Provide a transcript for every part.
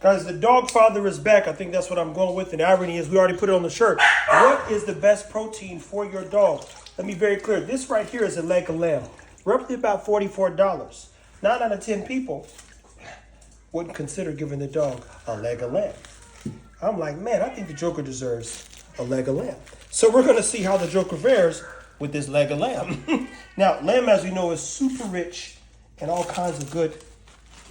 Guys, the dog father is back. I think that's what I'm going with. And the irony is we already put it on the shirt. What is the best protein for your dog? Let me be very clear. This right here is a leg of lamb. Roughly about $44. 9 out of 10 people wouldn't consider giving the dog a leg of lamb. I'm like, man, I think the Joker deserves a leg of lamb. So we're going to see how the Joker fares with this leg of lamb. Now, lamb, as we know, is super rich in all kinds of good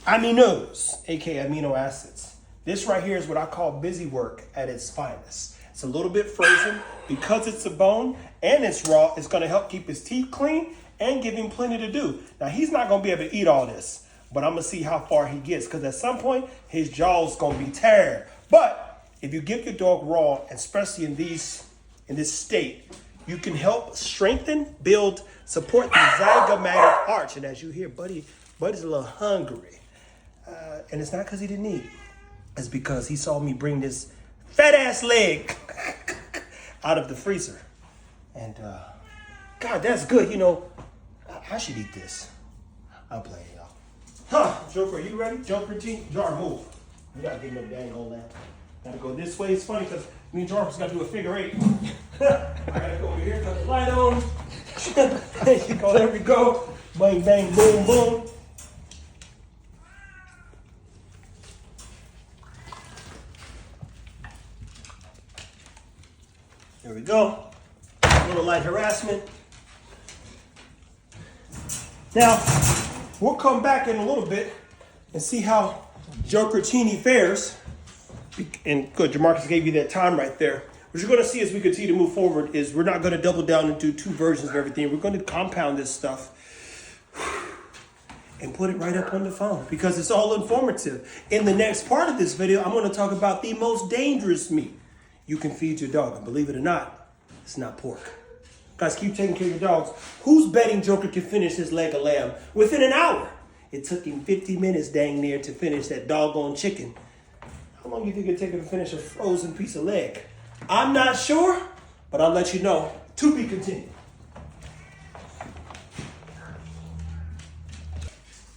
aminos, aka amino acids. This right here is what I call busy work at its finest. It's a little bit frozen because it's a bone and it's raw. It's going to help keep his teeth clean and give him plenty to do. Now, he's not going to be able to eat all this, but I'm going to see how far he gets because at some point his jaw's going to be tired. But if you give your dog raw, especially in this state, you can help strengthen, build, support the zygomatic arch. And as you hear, Buddy's a little hungry. And it's not because he didn't eat. It's because he saw me bring this fat ass leg out of the freezer. And God, that's good. You know, I should eat this. I'm playing, y'all. Huh, Joker, are you ready? Joker team, Jar, move. You gotta give him a dang old lamp. Gotta go this way. It's funny because me and Jarvis gotta do a figure 8. I gotta go over here, cut the light on. There you go, there we go. Bang, bang, boom, boom. There we go. A little light harassment. Now, we'll come back in a little bit and see how Joker Teeny fares. And good, Jamarcus gave you that time right there. What you're going to see as we continue to move forward is we're not going to double down and do 2 versions of everything. We're going to compound this stuff and put it right up on the phone because it's all informative. In the next part of this video, I'm going to talk about the most dangerous meat you can feed your dog. And believe it or not, it's not pork. Guys, keep taking care of your dogs. Who's betting Joker can finish his leg of lamb within an hour? It took him 50 minutes dang near to finish that doggone chicken. How long do you think it'd take him to finish a frozen piece of leg? I'm not sure, but I'll let you know. To be continued.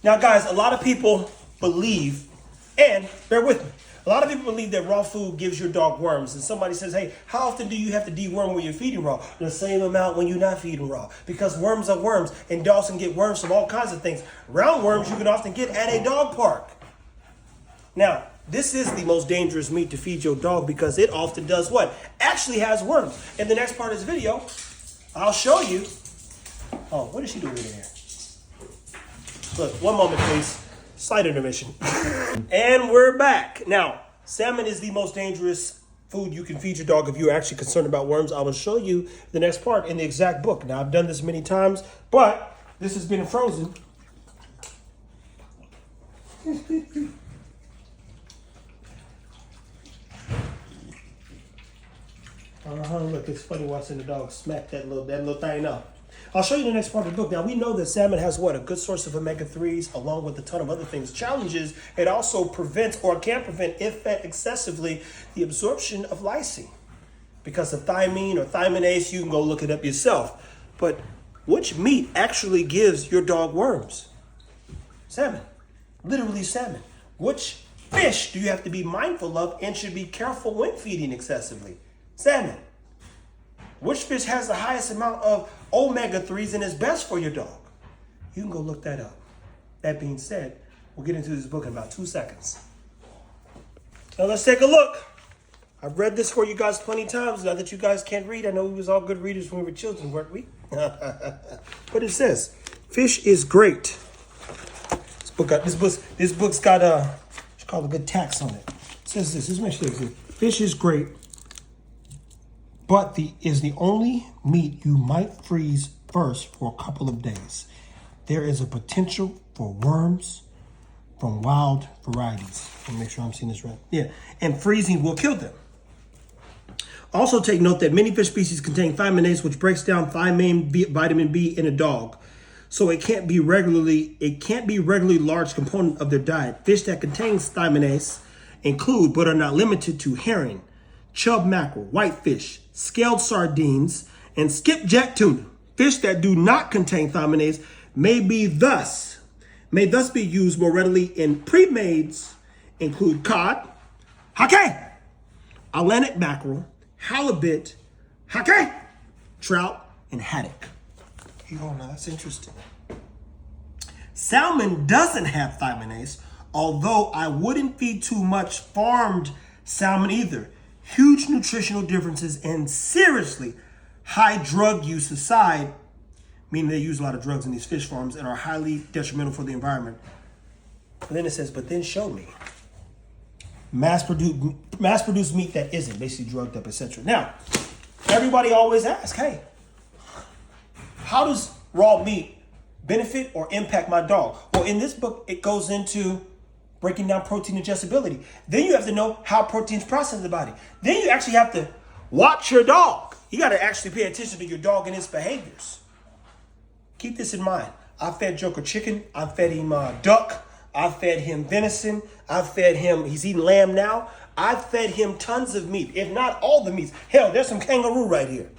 Now, guys, a lot of people believe, and bear with me, a lot of people believe that raw food gives your dog worms. And somebody says, hey, how often do you have to deworm when you're feeding raw? The same amount when you're not feeding raw. Because worms are worms, and dogs can get worms from all kinds of things. Roundworms you can often get at a dog park. Now, this is the most dangerous meat to feed your dog because it often does what? Actually has worms. In the next part of this video, I'll show you. Oh, what is she doing in here? Look, one moment, please. Slight intermission. And we're back. Now, salmon is the most dangerous food you can feed your dog if you're actually concerned about worms. I will show you the next part in the exact book. Now, I've done this many times, but this has been frozen. Look, it's funny watching the dog smack that little thing up. I'll show you the next part of the book. Now, we know that salmon has what? A good source of omega-3s along with a ton of other things. Challenge is it also prevents or can prevent, if fed excessively, the absorption of lysine. Because of thiamine or thiaminase, you can go look it up yourself. But which meat actually gives your dog worms? Salmon. Literally salmon. Which fish do you have to be mindful of and should be careful when feeding excessively? Salmon. Which fish has the highest amount of omega-3s and is best for your dog? You can go look that up. That being said, we'll get into this book in about 2 seconds. Now let's take a look. I've read this for you guys plenty of times. Now that you guys can't read, I know we was all good readers when we were children, weren't we? But it says, fish is great. This book's got it's called a good tax on it. It says this. Let's make sure it's good. Fish is great, but is the only meat you might freeze first for a couple of days. There is a potential for worms from wild varieties. Let me make sure I'm seeing this right. Yeah, and freezing will kill them. Also take note that many fish species contain thiaminase, which breaks down vitamin B in a dog. So it can't be regularly large component of their diet. Fish that contains thiaminase include, but are not limited to, herring, chub mackerel, whitefish, scaled sardines, and skipjack tuna. Fish that do not contain thiaminase may thus be used more readily in pre-mades include cod, hake, Atlantic mackerel, halibut, hake, trout, and haddock. Oh, now that's interesting. Salmon doesn't have thiaminase, although I wouldn't feed too much farmed salmon either. Huge nutritional differences and seriously high drug use aside, meaning they use a lot of drugs in these fish farms and are highly detrimental for the environment. And then it says, but then show me mass-produced meat that isn't, basically drugged up, etc. Now, everybody always asks, hey, how does raw meat benefit or impact my dog? Well, in this book, it goes into breaking down protein ingestibility. Then you have to know how protein's processed in the body. Then you actually have to watch your dog. You got to actually pay attention to your dog and its behaviors. Keep this in mind. I fed Joker chicken. I fed him duck. I fed him venison. I fed him, he's eating lamb now. I fed him tons of meat, if not all the meats. Hell, there's some kangaroo right here.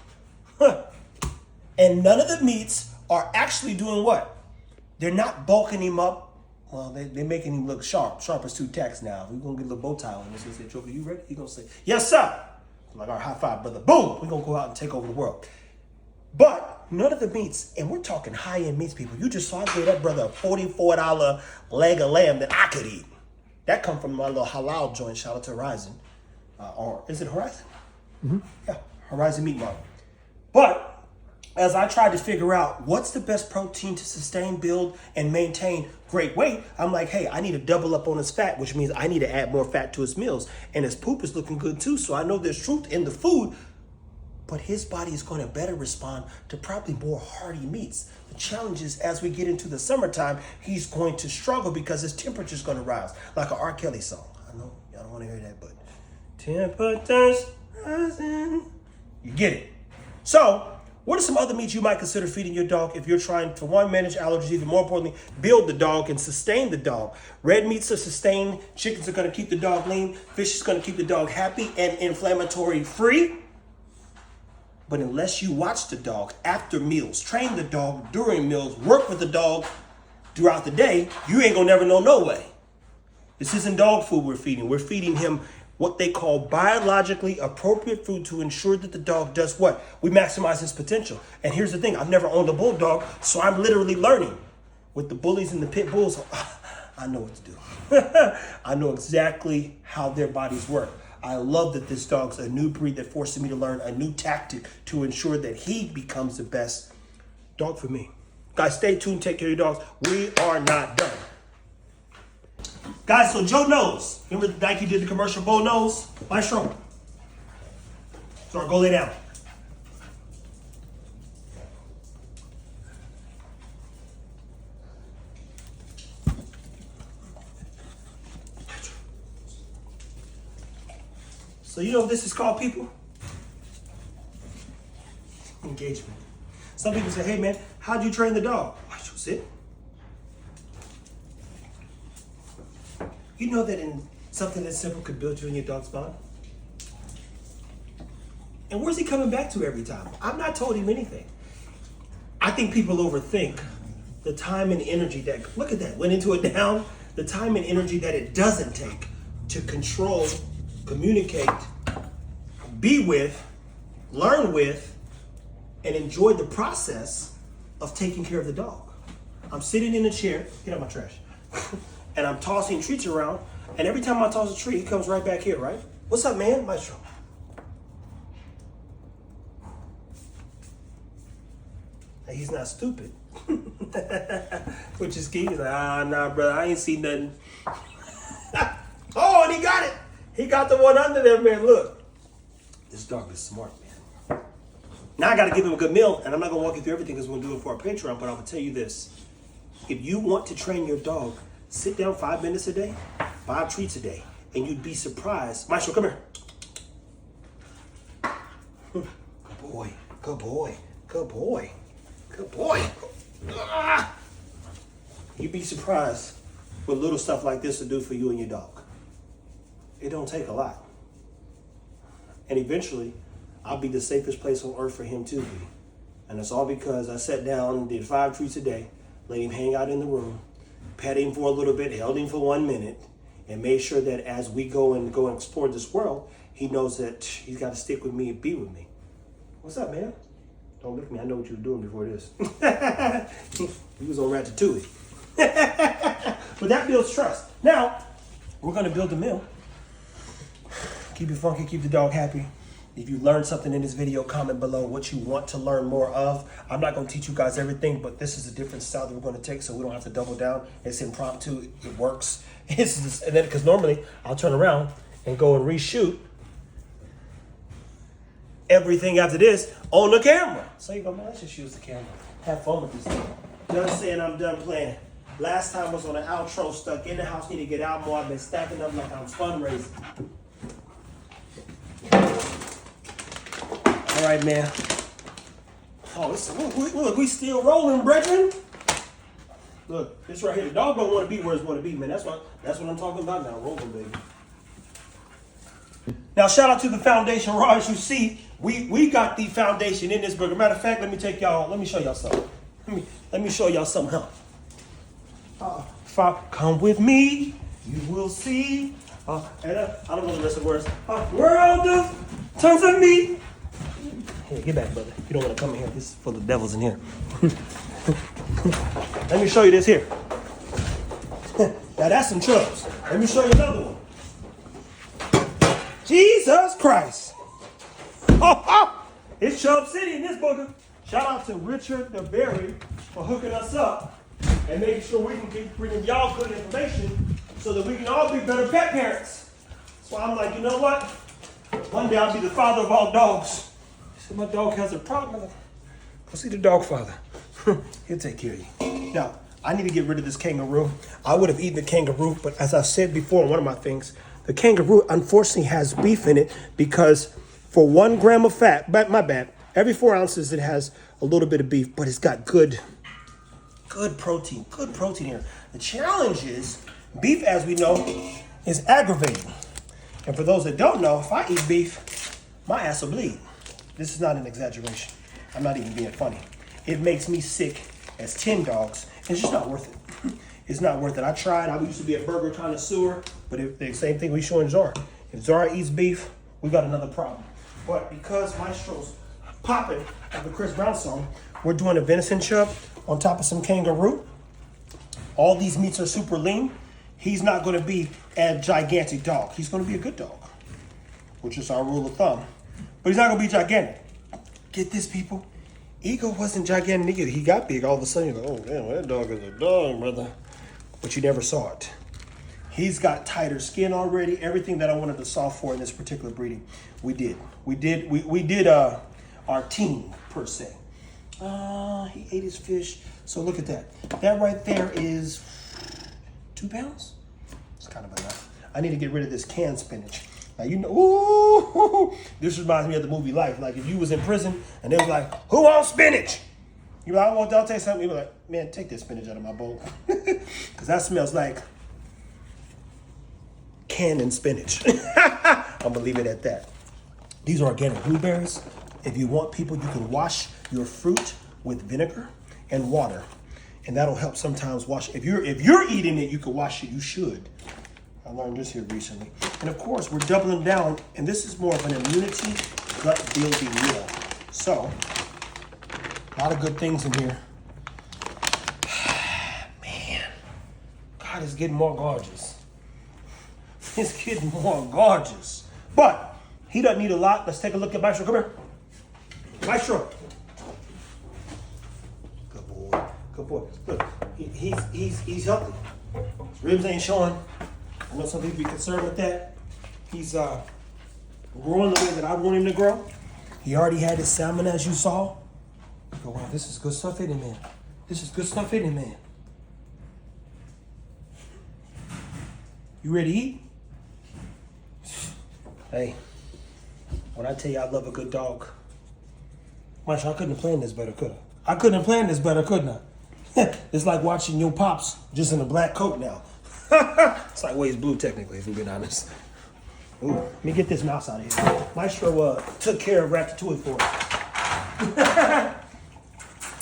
And none of the meats are actually doing what? They're not bulking him up. Well, they're making him look sharp as two tacks now. We're going to get a little bow tie on this. He said, Joker, you ready? He's going to say, yes, sir. I'm like, all right, high five, brother. Boom. We're going to go out and take over the world. But none of the meats, and we're talking high-end meats, people. You just saw I gave that brother a $44 leg of lamb that I could eat. That come from my little halal joint. Shout out to Horizon. Or is it Horizon? Mm-hmm. Yeah, Horizon Meat Market. But as I tried to figure out what's the best protein to sustain, build, and maintain great weight, I'm like, hey, I need to double up on his fat, which means I need to add more fat to his meals. And his poop is looking good too, so I know there's truth in the food, but his body is going to better respond to probably more hearty meats. The challenge is as we get into the summertime, he's going to struggle because his temperature is going to rise, like an R. Kelly song. I know y'all don't want to hear that, but temperatures rising. You get it. So, what are some other meats you might consider feeding your dog if you're trying to, one, manage allergies, even more importantly, build the dog and sustain the dog? Red meats are sustained. Chickens are going to keep the dog lean. Fish is going to keep the dog happy and inflammatory free. But unless you watch the dog after meals, train the dog during meals, work with the dog throughout the day, you ain't going to never know no way. This isn't dog food we're feeding. We're feeding him what they call biologically appropriate food to ensure that the dog does what? We maximize his potential. And here's the thing, I've never owned a bulldog, so I'm literally learning. With the bullies and the pit bulls, I know what to do. I know exactly how their bodies work. I love that this dog's a new breed that forces me to learn a new tactic to ensure that he becomes the best dog for me. Guys, stay tuned, take care of your dogs. We are not done. Guys, so Joe Knows. Remember Nike did the commercial, Bo Knows? Maestro. Sorry, go lay down. So you know what this is called, people? Engagement. Some people say, hey man, how'd you train the dog? Maestro, sit. You know that in something that simple could build you and your dog's bond? And where's he coming back to every time? I've not told him anything. I think people overthink the time and energy that, look at that, went into it down, the time and energy that it doesn't take to control, communicate, be with, learn with, and enjoy the process of taking care of the dog. I'm sitting in a chair, get out my trash. And I'm tossing treats around, and every time I toss a treat, he comes right back here, right? What's up, man? Maestro. And he's not stupid. Which is key. He's like, nah, brother, I ain't seen nothing. Oh, and he got it. He got the one under there, man. Look. This dog is smart, man. Now I got to give him a good meal, and I'm not going to walk you through everything because we're going to do it for our Patreon, but I'm going to tell you this. If you want to train your dog, sit down 5 minutes a day, 5 treats a day, and you'd be surprised. Maestro, come here. Good boy, good boy, good boy, good boy. You'd be surprised what little stuff like this will do for you and your dog. It don't take a lot. And eventually, I'll be the safest place on earth for him to be. And it's all because I sat down and did 5 treats a day, let him hang out in the room, pet him for a little bit, held him for 1 minute, and made sure that as we go and explore this world, he knows that he's got to stick with me and be with me. What's up, man? Don't look at me. I know what you were doing before this. You was on Ratatouille. But that builds trust. Now, we're going to build a meal. Keep it funky, keep the dog happy. If you learned something in this video, comment below what you want to learn more of. I'm not going to teach you guys everything, but this is a different style that we're going to take so we don't have to double down. It's impromptu. It works. And then, because normally I'll turn around and go and reshoot everything after this on the camera. So you go, man, let's just use the camera. Have fun with this thing. Done saying I'm done playing. Last time was on an outro, stuck in the house, need to get out more. I've been stacking up like I'm fundraising. All right, man. Oh, look, we still rolling, brethren. Look, this right here, the dog don't want to be where it's want to be, man. That's what I'm talking about now, rolling, baby. Now, shout out to the foundation, raw. As you see, we got the foundation in this burger. Matter of fact, let me show y'all something. Let me show y'all something. If I come with me, you will see. I don't know the rest of the words. World of tons of meat. Here, get back, brother. You don't want to come in here. This is full of devils in here. Let me show you this here. Now that's some chubs. Let me show you another one. Jesus Christ. It's Chub City in this booger. Shout out to Richard the Berry for hooking us up and making sure we can keep bringing y'all good information so that we can all be better pet parents. So I'm like, you know what? One day I'll be the father of all dogs. So my dog has a problem. Go see the dog father. He'll take care of you. Now, I need to get rid of this kangaroo. I would have eaten the kangaroo, but as I said before in one of my things, the kangaroo unfortunately has beef in it because for 1 gram of fat, my bad, every 4 ounces it has a little bit of beef, but it's got good protein here. The challenge is beef, as we know, is aggravating. And for those that don't know, if I eat beef, my ass will bleed. This is not an exaggeration. I'm not even being funny. It makes me sick as 10 dogs. It's just not worth it. It's not worth it. I tried. I used to be a burger connoisseur, but the same thing we showing Zara. If Zara eats beef, we got another problem. But because Maestro's popping of the Chris Brown song, we're doing a venison chub on top of some kangaroo. All these meats are super lean. He's not going to be a gigantic dog. He's going to be a good dog, which is our rule of thumb. But he's not going to be gigantic. Get this, people. Ego wasn't gigantic either. He got big all of a sudden. You're like, oh, damn, that dog is a dog, brother. But you never saw it. He's got tighter skin already. Everything that I wanted to solve for in this particular breeding, we did. We did our team, per se. He ate his fish. So look at that. That right there is 2 pounds. It's kind of enough. I need to get rid of this canned spinach. Now, you know, ooh, this reminds me of the movie Life. Like if you was in prison and they was like, who wants spinach? You like, I'll take something. You be like, man, take this spinach out of my bowl. Because that smells like canned and spinach. I'm going to leave it at that. These are organic blueberries. If you want, people, you can wash your fruit with vinegar and water. And that'll help sometimes wash. If you're eating it, you can wash it. You should. I learned this here recently. And of course, we're doubling down, and this is more of an immunity gut building meal. So, a lot of good things in here. Man, God is getting more gorgeous. It's getting more gorgeous. But he doesn't need a lot. Let's take a look at Maestro. Come here. Maestro. Good boy. Good boy. Look, he's healthy. His ribs ain't showing. I know some people be concerned with that. He's growing the way that I want him to grow. He already had his salmon, as you saw. Oh, wow, this is good stuff, isn't it, man? This is good stuff, isn't it, man? You ready to eat? Hey, when I tell you I love a good dog, Marsha, I couldn't have planned this better, could I? I couldn't have planned this better, couldn't I? It's like watching your pops just in a black coat now. It's like, well, he's blue technically, if we're being honest. Ooh, let me get this mouse out of here. Maestro took care of Ratatouille for us.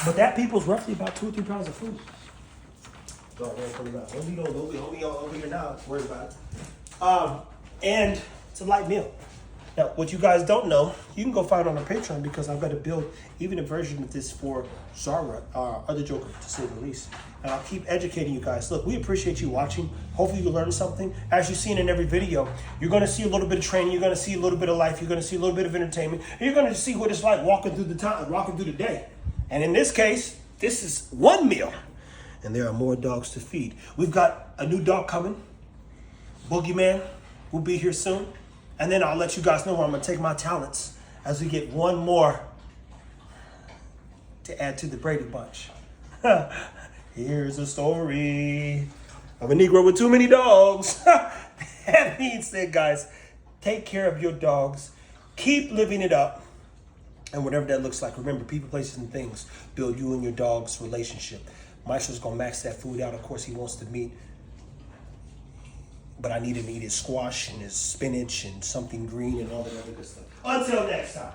But that people's roughly about 2 or 3 pounds of food. Don't be over here now. Worry about it. And it's a light meal. Now, what you guys don't know, you can go find on our Patreon because I've got to build even a version of this for Zara, other Joker, to say the least. And I'll keep educating you guys. Look, we appreciate you watching. Hopefully you learned something. As you've seen in every video, you're going to see a little bit of training. You're going to see a little bit of life. You're going to see a little bit of entertainment. And you're going to see what it's like walking through the day. And in this case, this is one meal. And there are more dogs to feed. We've got a new dog coming. Boogeyman will be here soon. And then I'll let you guys know where I'm going to take my talents as we get one more to add to the Brady Bunch. Here's a story of a Negro with too many dogs. That being said, guys, take care of your dogs. Keep living it up. And whatever that looks like, remember, people, places, and things build you and your dog's relationship. Maestro's going to max that food out. Of course, he wants the meat. But I need him to eat his squash and his spinach and something green and all that other good stuff. Until next time.